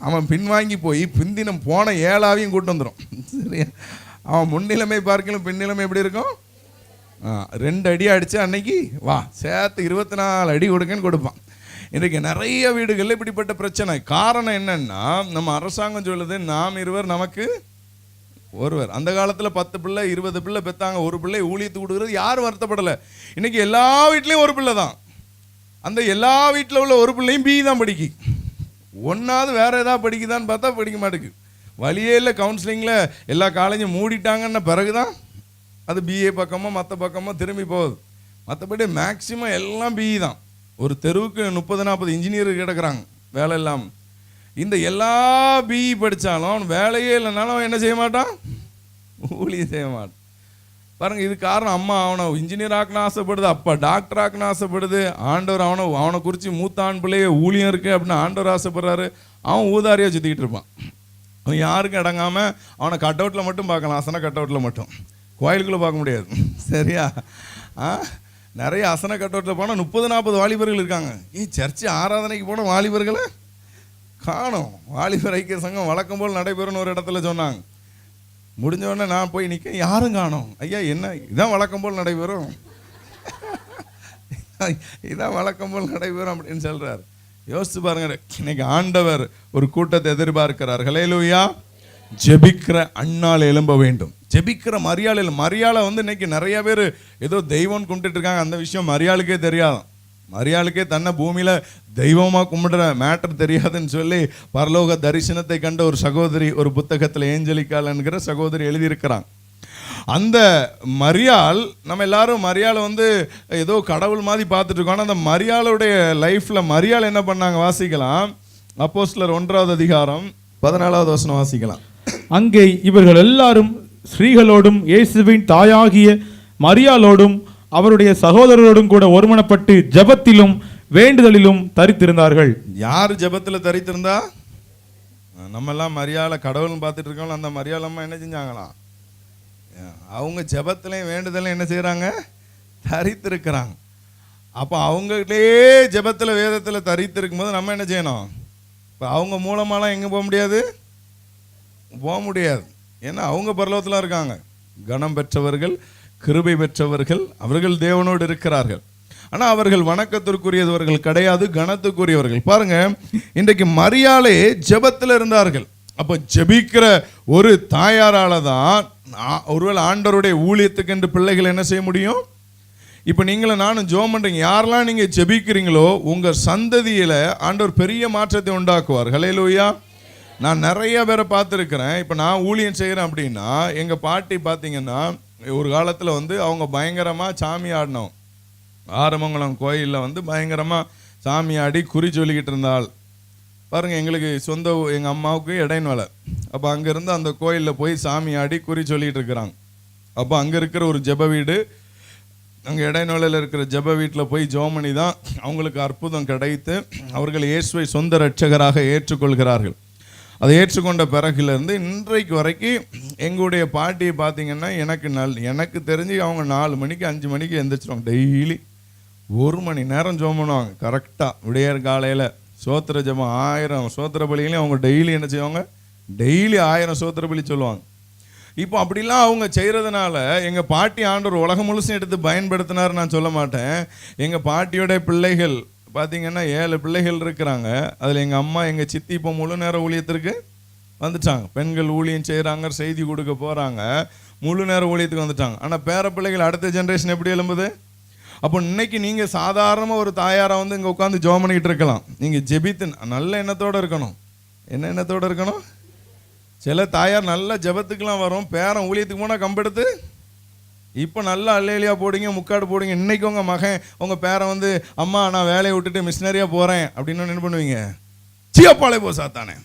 அவன் பின்வாங்கி போய் பின்தினம் போன 7ஆவையும் கூட்டு வந்துடும், சரியா? அவன் முன்னிலைமை பார்க்கலும் பின்னிலைமை எப்படி இருக்கும், 2 அடி அடித்து அன்னைக்கு வா சேர்த்து 24 அடி கொடுக்கன்னு கொடுப்பான். இன்றைக்கு நிறைய வீடுகளில் இப்படிப்பட்ட பிரச்சனை. காரணம் என்னன்னா, நம்ம அரசாங்கம் சொல்லுது நாம் இருவர் நமக்கு ஒருவர். அந்த காலத்தில் 10 பிள்ளை 20 பிள்ளை பெற்றாங்க, ஒரு பிள்ளை ஊழியத்துக்கு கொடுக்குறது யாரும் வருத்தப்படலை. இன்னைக்கு எல்லா வீட்லேயும் ஒரு பிள்ளை தான். அந்த எல்லா வீட்டில் உள்ள ஒரு பிள்ளையும் பிஇ தான் படிக்கி, ஒன்றாவது வேற ஏதாவது படிக்குதான்னு பார்த்தா படிக்க மாட்டேங்குது. வழியே இல்லை. கவுன்சிலிங்கில் எல்லா காலேஜும் மூடிட்டாங்கன்ன பிறகு தான் அது பிஏ பக்கமோ மற்ற பக்கமோ திரும்பி போகுது. மற்றபடி மேக்சிமம் எல்லாம் பிஇ தான். ஒரு தெருவுக்கு 30-40 இன்ஜினியர் கிடக்குறாங்க வேலை இல்லாமல். இந்த எல்லா பிஇ படித்தாலும் வேலையே இல்லைனாலும் அவன் என்ன செய்ய மாட்டான், ஊழியம் செய்ய மாட்டான். பாருங்கள், இது காரணம் அம்மா அவனை இன்ஜினியர் ஆக்கணும் ஆசைப்படுது, அப்பா டாக்டர் ஆக்கணும் ஆசைப்படுது. ஆண்டவர் அவனை குறித்து மூத்த ஆண் பிள்ளைய ஊழியம் இருக்குது அப்படின்னு ஆண்டவர் ஆசைப்படுறாரு. அவன் ஊதாரியாக சுற்றிக்கிட்டு இருப்பான். அவன் யாருக்கும் இடங்காமல் அவனை கட் அவுட்டில் மட்டும் பார்க்கலாம், அசன கட் அவுட்டில் மட்டும், கோயிலுக்குள்ளே பார்க்க முடியாது. சரியா? நிறைய அசன கட் அவுட்டில் போனால் 30-40 வாலிபர்கள் இருக்காங்க. சர்ச்சு ஆராதனைக்கு போன வாலிபர்களை காணோம். வாலிபர் ஐக்கிய சங்கம் வழக்கம் போல் நடைபெறும்னு ஒரு இடத்துல சொன்னாங்க. முடிஞ்ச உடனே நான் போய் நிற்க, யாரும் காணோம். ஐயா என்ன இதான் வழக்கம் போல் நடைபெறும், இதான் வழக்கம் போல் நடைபெறும் அப்படின்னு சொல்கிறார். யோசிச்சு பாருங்க, இன்னைக்கு ஆண்டவர் ஒரு கூட்டத்தை எதிர்பார்க்கிறார். ஹல்லேலூயா. ஜெபிக்கிற அண்ணால் எழும்ப வேண்டும். ஜெபிக்கிற மரியாதை வந்து இன்னைக்கு நிறைய பேர் ஏதோ தெய்வம் கும்பிட்டு இருக்காங்க. அந்த விஷயம் மரியாளுக்கே தெரியாதான். மரியாளுக்கே தன்னை பூமியில் தெய்வமாக கும்பிடுற மேட்டர் தெரியாதுன்னு சொல்லி பரலோக தரிசனத்தை கண்ட ஒரு சகோதரி ஒரு புத்தகத்தில் ஏஞ்சலிக்கால் என்கிற சகோதரி எழுதியிருக்கிறாங்க. அந்த மரியாள், நம்ம எல்லாரும் மரியாளை வந்து ஏதோ கடவுள் மாதிரி பார்த்துட்டு இருக்கோம். ஆனால் அந்த மரியாளுடைய லைஃப்பில் மரியாள் என்ன பண்ணாங்க வாசிக்கலாம். அப்போஸ்தலர் 1வது அதிகாரம் 14வது வசனம் வாசிக்கலாம். அங்கே இவர்கள் எல்லாரும் ஸ்ரீகளோடும் இயேசுவின் தாயாகிய மரியாளோடும் அவருடைய சகோதரரோடும் கூட ஒருமனப்பட்டு ஜெபத்திலும் வேண்டுதலிலும் தரித்திருந்தார்கள். யார் ஜெபத்தில் தரித்திருந்தா? நம்ம எல்லாம் மரியாதை கடவுள்னு பார்த்துட்டு இருக்கோம். அந்த மரியாளம்மா என்ன செஞ்சாங்களாம், அவங்க ஜெபத்திலையும் வேண்டுதலையும் என்ன செய்கிறாங்க, தரித்திருக்கிறாங்க. அப்போ அவங்ககிட்டே ஜெபத்தில் வேதத்தில் தரித்திருக்கும் போது நம்ம என்ன செய்யணும்? இப்போ அவங்க மூலமாலாம் எங்கே போக முடியாது, போக முடியாது. ஏன்னா அவங்க பரலோகத்தில் இருக்காங்க. கனம் பெற்றவர்கள், கிருபை பெற்றவர்கள், அவர்கள் தேவனோடு இருக்கிறார்கள். ஆனால் அவர்கள் வணக்கத்திற்குரியவர்கள் கிடையாது, கனத்துக்குரியவர்கள். பாருங்க, இன்றைக்கு மரியாளே ஜெபத்தில் இருந்தார்கள். அப்போ ஜெபிக்கிற ஒரு தாயாரால தான் ஒருவேளை ஆண்டவருடைய ஊழியத்துக்கு என்று பிள்ளைகள் என்ன செய்ய முடியும். இப்போ நீங்களும் நானும் ஜெபம் பண்ணுறீங்க. யாரெல்லாம் நீங்கள் ஜெபிக்கிறீங்களோ உங்கள் சந்ததியில் ஆண்டவர் பெரிய மாற்றத்தை உண்டாக்குவார். ஹல்லேலூயா. நான் நிறைய பேரை பார்த்துருக்கிறேன். இப்போ நான் ஊழியம் செய்கிறேன் அப்படின்னா, எங்கள் பாட்டி பார்த்தீங்கன்னா ஒரு காலத்தில் வந்து அவங்க பயங்கரமாக சாமி ஆடினோம். ஆரமங்கலம் கோயிலில் வந்து பயங்கரமாக சாமி ஆடி குறி சொல்லிக்கிட்டு இருந்தாள். பாருங்கள், எங்களுக்கு சொந்த எங்கள் அம்மாவுக்கு இடைநிலை. அப்போ அங்கேருந்து அந்த கோயிலில் போய் சாமி ஆடி குறி சொல்லிகிட்டு இருக்கிறாங்க. அப்போ அங்கே இருக்கிற ஒரு ஜெப வீடு, அங்கே இடைநிலையில் இருக்கிற ஜெப வீட்டில் போய் ஜோமணி தான் அவங்களுக்கு அற்புதம் கிடைத்து அவர்கள் இயேசுவை சொந்த இரட்சகராக ஏற்றுக்கொள்கிறார்கள். அதை ஏற்றுக்கொண்ட பிறகுலேருந்து இன்றைக்கு வரைக்கும் எங்களுடைய பாட்டியை பார்த்தீங்கன்னா எனக்கு தெரிஞ்சு அவங்க 4 மணிக்கு 5 மணிக்கு எந்திரிச்சிருவாங்க. டெய்லி 1 மணி நேரம் ஜெபம் பண்ணுவாங்க. கரெக்டாக விடியற் காலையில் சோத்திர ஜெபம் 1000 சோத்திர பலிகளையும் அவங்க டெய்லி என்ன செய்வாங்க, டெய்லி 1000 சோத்திர பலி சொல்லுவாங்க. இப்போ அப்படிலாம் அவங்க செய்கிறதுனால எங்கள் பாட்டி ஆண்டவர் உலகம் முழுசும் எடுத்து பயன்படுத்தினார் நான் சொல்ல மாட்டேன். எங்கள் பாட்டியோட பிள்ளைகள் பார்த்தீங்கன்னா 7 பிள்ளைகள் இருக்கிறாங்க. அதில் எங்கள் அம்மா எங்கள் சித்தி இப்போ முழு நேர ஊழியத்திற்கு வந்துட்டாங்க. பெண்கள் ஊழியம் செய்கிறாங்க, செய்தி கொடுக்க போகிறாங்க, முழு நேர ஊழியத்துக்கு வந்துட்டாங்க. ஆனால் பேர பிள்ளைகள் அடுத்த ஜென்ரேஷன் எப்படி எழும்புது? அப்போ இன்னைக்கு நீங்கள் சாதாரணமாக ஒரு தாயாராக வந்து இங்கே உட்காந்து ஜெபம் பண்ணிக்கிட்டு இருக்கலாம். நீங்கள் ஜெபித்து நல்ல எண்ணத்தோடு இருக்கணும். என்ன எண்ணத்தோடு இருக்கணும்? சில தாயார் நல்ல ஜெபத்துக்கெலாம் வரும், பேரன் ஊழியத்துக்கு போனால் கம்பெடுத்து இப்போ நல்லா அல்லேலியா போடுங்க, முக்காடு போடுங்க. இன்றைக்கி உங்கள் மகன் உங்கள் பேரன் வந்து அம்மா நான் வேலையை விட்டுட்டு மிஷினரியாக போகிறேன் அப்படின்னு என்ன பண்ணுவீங்க? சியப்பாலே போ சாத்தானே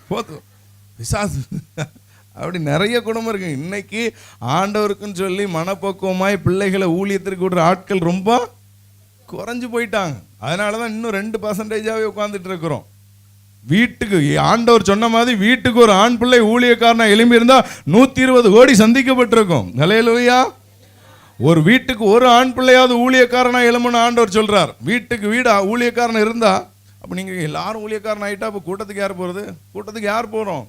போத்து விசாசு அப்படி நிறைய குடும்பம் இருக்குது. இன்னைக்கு ஆண்டவருக்குன்னு சொல்லி மனப்பக்குவமாய் பிள்ளைகளை ஊழியத்திற்கு விடுற ஆட்கள் ரொம்ப குறைஞ்சு போயிட்டாங்க. அதனால தான் இன்னும் 2% உட்காந்துட்டு இருக்கிறோம். வீட்டுக்கு ஆண்டவர் சொன்ன மாதிரி வீட்டுக்கு ஒரு ஆண் பிள்ளை ஊழியக்காரனா எழும்பி இருந்தா 120 கோடி சந்திக்கப்பட்டிருக்கும். ஹல்லேலூயா. ஒரு வீட்டுக்கு ஒரு ஆண் பிள்ளையாவது ஊழியக்காரனா எழும்புன்னு ஆண்டவர் சொல்றார். வீட்டுக்கு வீடு ஊழியக்காரன் இருந்தா, அப்போ நீங்கள் எல்லாரும் ஊழியக்காரன் ஆகிட்டா அப்போ கூட்டத்துக்கு யார் போகிறது? கூட்டத்துக்கு யார் போகிறோம்?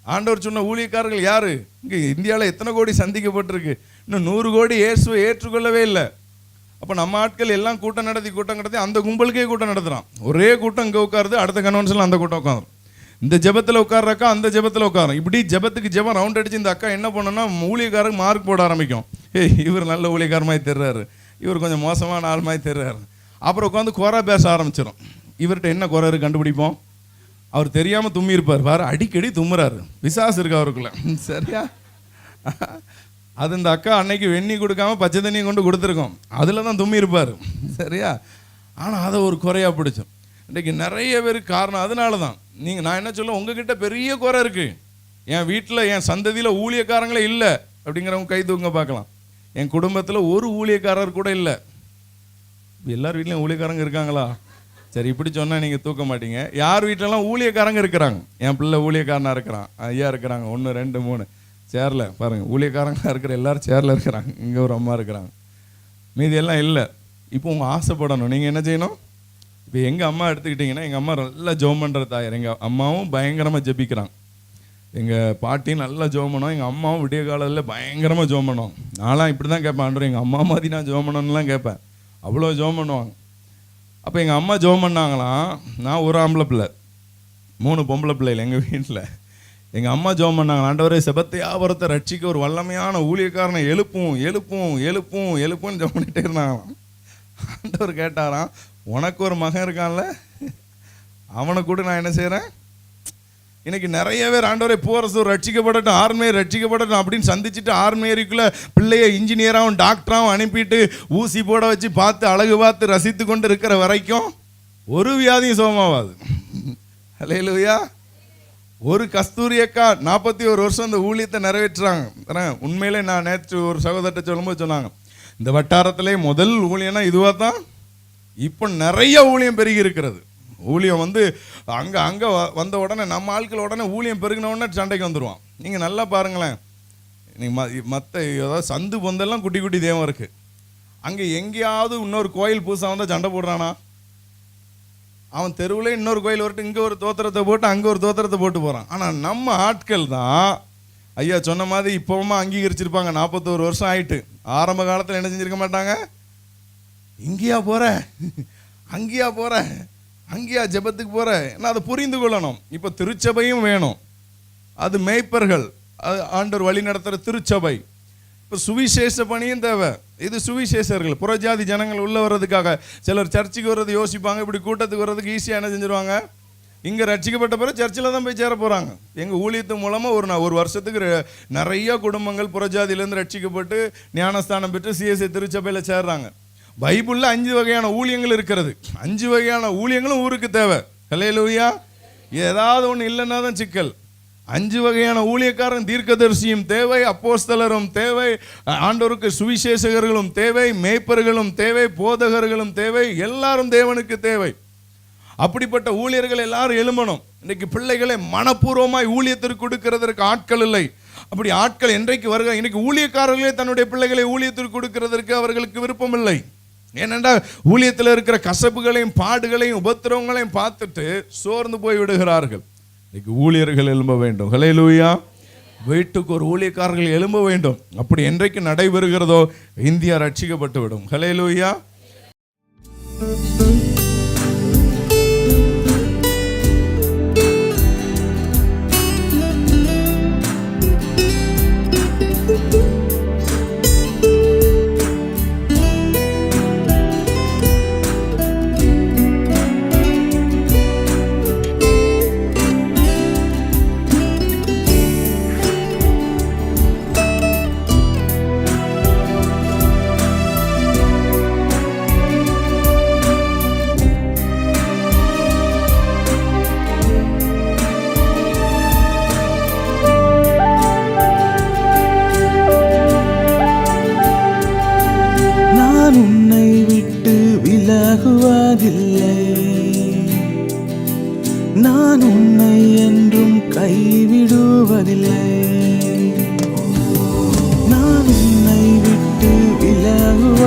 ஆண்டவர் சொன்ன ஊழியக்காரர்கள் யார்? இங்கே இந்தியாவில் எத்தனை கோடி சந்திக்கப்பட்டிருக்கு? இன்னும் 100 கோடி இயேசுவை ஏற்றுக்கொள்ளவே இல்லை. அப்போ நம்ம ஆட்கள் எல்லாம் கூட்டம் நடத்தி அந்த கும்பலுக்கே கூட்டம் நடத்துகிறான். ஒரே கூட்டம் இங்கே உட்காருது, அடுத்த கன்வென்ஷனில் அந்த கூட்டம் உட்காரும். இந்த ஜெபத்தில் உட்கார்றக்கா அந்த ஜெபத்தில் உட்காரும். இப்படி ஜெபத்துக்கு ஜெபம் ரவுண்ட் அடிச்சு இந்த அக்கா என்ன பண்ணோன்னா ஊழியக்காரருக்கு மார்க் போட ஆரம்பிக்கும். இவர் நல்ல ஊழியக்காரமாய் தெரிறாரு, இவர் கொஞ்சம் மோசமான ஆள் மாதிரி தெரிறாரு. அப்புறம் உட்காந்து குறை பேச ஆரம்பிச்சிடும். இவர்கிட்ட என்ன குறை இருக்கு கண்டுபிடிப்போம். அவர் தெரியாமல் தும்மி இருப்பார், வேறு அடிக்கடி தும்முறாரு, பிசாசு இருக்கு அவருக்குள்ள. சரியா? அது இந்த அக்கா அன்னைக்கு வெண்ணி கொடுக்காம பச்சை தண்ணியை கொண்டு கொடுத்துருக்கோம், அதில் தான் தும்மி இருப்பார். சரியா? ஆனால் அதை ஒரு குறையாக பிடிச்சோம். இன்றைக்கி நிறைய பேருக்கு காரணம் அதனால தான். நான் என்ன சொல்ல, உங்ககிட்ட பெரிய குறை இருக்குது. என் வீட்டில் என் சந்ததியில் ஊழியக்காரங்களே இல்லை அப்படிங்கிறவங்க கை தூங்க பார்க்கலாம். என் குடும்பத்தில் ஒரு ஊழியக்காரர் கூட இல்லை. எல்லார் வீட்லையும் ஊழியக்காரங்க இருக்காங்களா? சரி, இப்படி சொன்னால் நீங்கள் தூக்க மாட்டீங்க. யார் வீட்டிலலாம் ஊழியக்காரங்க இருக்கிறாங்க. என் பிள்ளை ஊழியக்காரனாக இருக்கிறான், ஐயா இருக்கிறாங்க, 1 2 3 சேரில் பாருங்கள், ஊழியக்காரங்களாக இருக்கிற எல்லோரும் சேரில் இருக்கிறாங்க. இங்கே ஒரு அம்மா இருக்கிறாங்க, மீதி எல்லாம் இல்லை. இப்போ உங்கள் ஆசைப்படணும். நீங்கள் என்ன செய்யணும்? இப்போ எங்கள் அம்மா எடுத்துக்கிட்டிங்கன்னா, எங்கள் அம்மா நல்லா ஜெபம் பண்ணுற தாயார். எங்கள் அம்மாவும் பயங்கரமாக ஜெபிக்கிறாங்க. எங்கள் பாட்டியும் நல்லா ஜெபம் பண்ணுவோம். எங்கள் அம்மாவும் விடிய காலத்தில் பயங்கரமாக ஜெபம் பண்ணுவோம். நான்லாம் இப்படி தான் கேட்பேன், ஆண்டவரே எங்கள் அம்மா மாதிரி நான் ஜெபம் பண்ணணும்லாம் கேட்பேன். அவ்வளோ ஜெபம் பண்ணுவாங்க. அப்போ எங்கள் அம்மா ஜெபம் பண்ணாங்களாம். நான் ஒரு ஆம்பளை பிள்ளை, 3 பொம்பளை பிள்ளைகள் எங்கள் வீட்டில். எங்கள் அம்மா ஜெபம் பண்ணாங்க, ஆண்டவரே செபத்தியாபுரத்தை ரட்சிக்க ஒரு வல்லமையான ஊழியக்காரனை எழுப்புன்னு ஜெபம் பண்ணிகிட்டே இருந்தாங்களாம். ஆண்டவர் கேட்டாராம், உனக்கு ஒரு மகன் இருக்கான்ல, அவனை கூட நான் என்ன செய்கிறேன். இன்னைக்கு நிறைய பேர் ஆண்டவரே போரசூர் ரட்சிக்கப்படட்டும், ஆர்மேர் ரட்சிக்கப்படட்டும் அப்படின்னு சந்திச்சுட்டு ஆர்மேரிக்குள்ளே பிள்ளைய இன்ஜினியராகவும் டாக்டராகவும் அனுப்பிட்டு ஊசி போட வச்சு பார்த்து அழகு பார்த்து ரசித்து கொண்டு இருக்கிற வரைக்கும் ஒரு வியாதியும் சுகமாகாது. அல்லேலூயா. ஒரு கஸ்தூரி அக்கா 41 வருஷம் அந்த ஊழியத்தை நிறைவேற்றுறாங்க. உண்மையிலே நான் நேற்று ஒரு சகோதரத்தை சொல்லும்போது சொன்னாங்க, இந்த வட்டாரத்திலே முதல் ஊழியம்னா இதுவாக தான். இப்போ நிறைய ஊழியம் பெருகி இருக்கிறது. ஊழியம் அங்கே வந்த உடனே நம்ம ஆட்கள் உடனே ஊழியம் பெருகின உடனே சண்டைக்கு வந்துடுவான். நீங்கள் நல்லா பாருங்களேன், நீங்கள் மற்ற ஏதாவது சந்து பொந்தெல்லாம் குட்டி குட்டி தேவம் இருக்குது. அங்கே எங்கேயாவது இன்னொரு கோயில் புதுசாக வந்தால் சண்டை போடுறானா? அவன் தெருவில் இன்னொரு கோயில் வரட்டு, இங்கே ஒரு தோத்திரத்தை போட்டு அங்கே ஒரு தோத்திரத்தை போட்டு போகிறான். ஆனால் நம்ம ஆட்கள் தான் ஐயா சொன்ன மாதிரி இப்போவுமா அங்கீகரிச்சிருப்பாங்க. 41 வருஷம் ஆயிட்டு. ஆரம்ப காலத்தில் என்ன செஞ்சிருக்க மாட்டாங்க, இங்கேயா போகிற, அங்கேயா போகிற, அங்கேயா ஜெபத்துக்கு போகிற. ஏன்னா அதை புரிந்து கொள்ளணும். இப்போ திருச்சபையும் வேணும், அது மேய்ப்பர்கள், அது ஆண்டவர் வழி நடத்துகிற திருச்சபை. இப்போ சுவிசேஷ பணியும் தேவை. இது சுவிசேஷர்கள், புறஜாதி ஜனங்கள் உள்ள வர்றதுக்காக. சிலர் சர்ச்சுக்கு வர்றது யோசிப்பாங்க, இப்படி கூட்டத்துக்கு வர்றதுக்கு ஈஸியாக என்ன செஞ்சுருவாங்க, இங்கே ரட்சிக்கப்பட்ட பிறகு சர்ச்சில் தான் போய் சேர போகிறாங்க. எங்கள் ஊழியத்து மூலமாக ஒரு வருஷத்துக்கு நிறைய குடும்பங்கள் புறஜாதியிலேருந்து ரட்சிக்கப்பட்டு ஞானஸ்தானம் பெற்று சிஎஸ்ஐ திருச்சபையில் சேர்றாங்க. பைபிளில் 5 வகையான ஊழியங்கள் இருக்கிறது. 5 வகையான ஊழியங்களும் ஊருக்கு தேவை. அல்லேலூயா. ஏதாவது ஒன்று இல்லைன்னா தான் சிக்கல். 5 வகையான ஊழியக்காரன், தீர்க்கதரிசியும் தேவை, அப்போஸ்தலரும் தேவை, ஆண்டவருக்கு சுவிசேஷகர்களும் தேவை, மேய்ப்பர்களும் தேவை, போதகர்களும் தேவை, எல்லாரும் தேவனுக்கு தேவை. அப்படிப்பட்ட ஊழியர்கள் எல்லாரும் எழும்பணும். இன்னைக்கு பிள்ளைகளை மனப்பூர்வமாய் ஊழியத்திற்கு கொடுக்கிறதற்கு ஆட்கள் இல்லை. அப்படி ஆட்கள் என்றைக்கு வருக, இன்னைக்கு ஊழியக்காரர்களே தன்னுடைய பிள்ளைகளை ஊழியத்திற்கு கொடுக்கிறதற்கு அவர்களுக்கு விருப்பம் இல்லை. ஏனென்றால் ஊழியத்தில் இருக்கிற கசப்புகளையும் பாடுகளையும் உபத்திரவங்களையும் பார்த்துட்டு சோர்ந்து போய் விடுகிறார்கள். இன்னைக்கு ஊழியர்கள் எழும்ப வேண்டும். ஹல்லேலூயா. வீட்டுக்கு ஒரு ஊழியக்காரர்கள் எழும்ப வேண்டும். அப்படி என்றைக்கு நடைபெறுகிறதோ இந்தியா ரட்சிக்கப்பட்டு விடும். ஹல்லேலூயா. உன்னை விட்டு விலகுவதில்லை, நான் உன்னை என்றும் கைவிடுவதில்லை. நான் உன்னை விட்டு விலகுவ